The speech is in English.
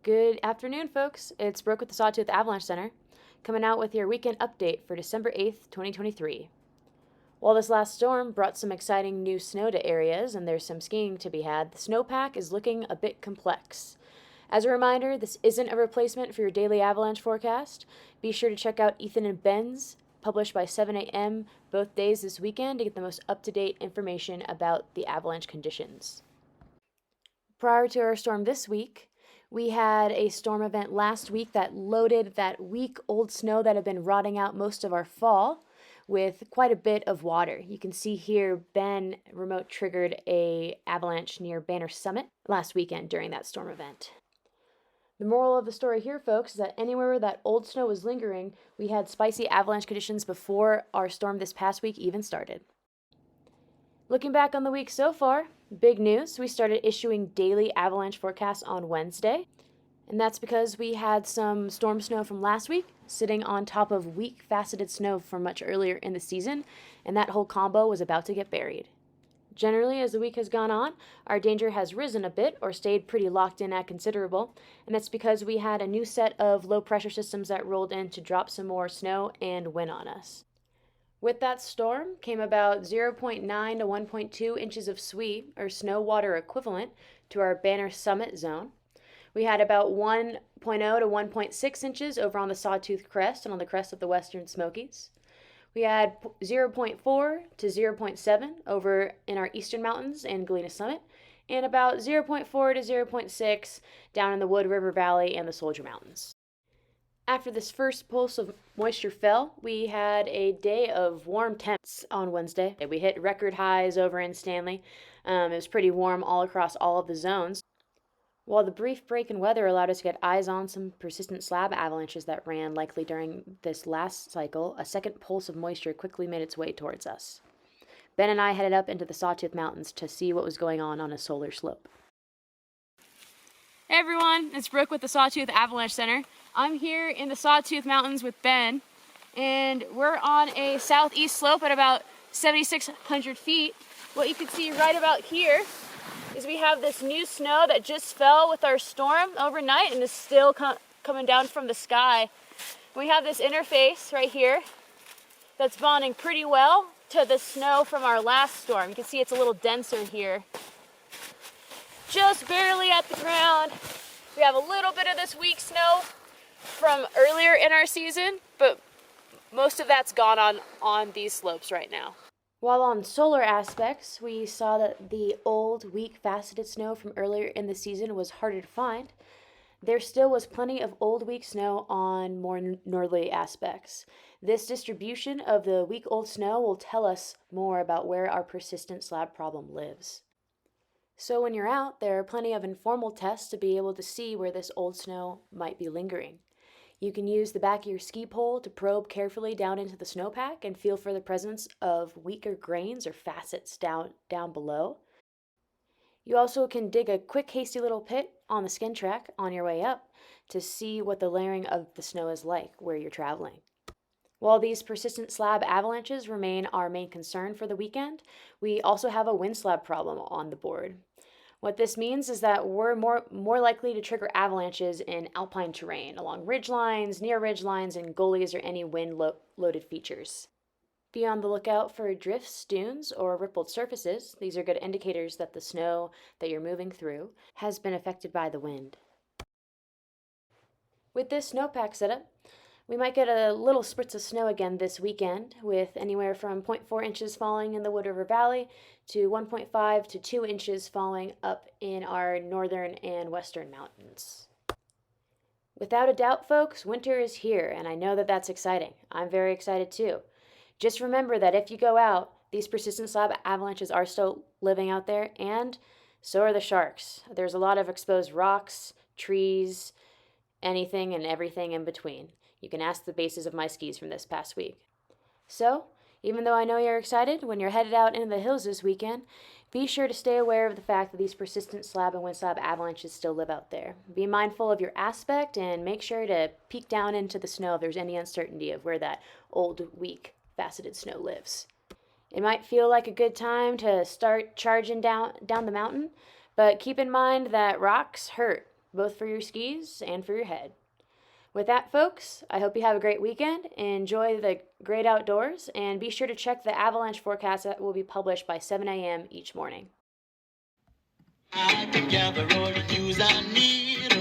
Good afternoon, folks. It's Brooke with the Sawtooth Avalanche Center, coming out with your weekend update for December 8th, 2023. While this last storm brought some exciting new snow to areas and there's some skiing to be had, the snowpack is looking a bit complex. As a reminder, this isn't a replacement for your daily avalanche forecast. Be sure to check out Ethan and Ben's, published by 7 a.m. both days this weekend to get the most up-to-date information about the avalanche conditions. Prior to our storm this week, we had a storm event last week that loaded that week-old snow that had been rotting out most of our fall with quite a bit of water. You can see here Ben remote triggered a avalanche near Banner Summit last weekend during that storm event. The moral of the story here, folks, is that anywhere that old snow was lingering, we had spicy avalanche conditions before our storm this past week even started. Looking back on the week so far, big news, we started issuing daily avalanche forecasts on Wednesday. And that's because we had some storm snow from last week sitting on top of weak faceted snow from much earlier in the season, and that whole combo was about to get buried. Generally, as the week has gone on, our danger has risen a bit or stayed pretty locked in at considerable, and that's because we had a new set of low pressure systems that rolled in to drop some more snow and wind on us. With that storm came about 0.9 to 1.2 inches of SWE, or snow water equivalent, to our Banner Summit zone. We had about 1.0 to 1.6 inches over on the Sawtooth Crest and on the crest of the Western Smokies. We had 0.4 to 0.7 over in our Eastern Mountains and Galena Summit, and about 0.4 to 0.6 down in the Wood River Valley and the Soldier Mountains. After this first pulse of moisture fell, we had a day of warm temps on Wednesday. We hit record highs over in Stanley. It was pretty warm all across all of the zones. While the brief break in weather allowed us to get eyes on some persistent slab avalanches that ran likely during this last cycle, a second pulse of moisture quickly made its way towards us. Ben and I headed up into the Sawtooth Mountains to see what was going on a solar slope. Hey everyone, it's Brooke with the Sawtooth Avalanche Center. I'm here in the Sawtooth Mountains with Ben, and we're on a southeast slope at about 7,600 feet. What you can see right about here is we have this new snow that just fell with our storm overnight and is still coming down from the sky. We have this interface right here that's bonding pretty well to the snow from our last storm. You can see it's a little denser here. Just barely at the ground. We have a little bit of this weak snow from earlier in our season, but most of that's gone on these slopes right now. While on solar aspects, we saw that the old, weak, faceted snow from earlier in the season was harder to find. There still was plenty of old, weak snow on more northerly aspects. This distribution of the weak old snow will tell us more about where our persistent slab problem lives. So when you're out, there are plenty of informal tests to be able to see where this old snow might be lingering. You can use the back of your ski pole to probe carefully down into the snowpack and feel for the presence of weaker grains or facets down below. You also can dig a quick, hasty little pit on the skin track on your way up to see what the layering of the snow is like where you're traveling. While these persistent slab avalanches remain our main concern for the weekend, we also have a wind slab problem on the board. What this means is that we're more likely to trigger avalanches in alpine terrain, along ridge lines, near ridge lines, and gullies or any wind-loaded features. Be on the lookout for drifts, dunes, or rippled surfaces. These are good indicators that the snow that you're moving through has been affected by the wind. With this snowpack setup, we might get a little spritz of snow again this weekend, with anywhere from 0.4 inches falling in the Wood River Valley to 1.5 to 2 inches falling up in our northern and western mountains. Without a doubt, folks, winter is here, and I know that that's exciting. I'm very excited too. Just remember that if you go out, these persistent slab avalanches are still living out there, and so are the sharks. There's a lot of exposed rocks, trees, anything and everything in between. You can ask the bases of my skis from this past week. So, even though I know you're excited, when you're headed out into the hills this weekend, be sure to stay aware of the fact that these persistent slab and wind slab avalanches still live out there. Be mindful of your aspect and make sure to peek down into the snow if there's any uncertainty of where that old, weak, faceted snow lives. It might feel like a good time to start charging down the mountain, but keep in mind that rocks hurt. both for your skis and for your head. With that, folks, I hope you have a great weekend, enjoy the great outdoors, and be sure to check the avalanche forecast that will be published by 7 a.m. each morning. I can gather all the news I need.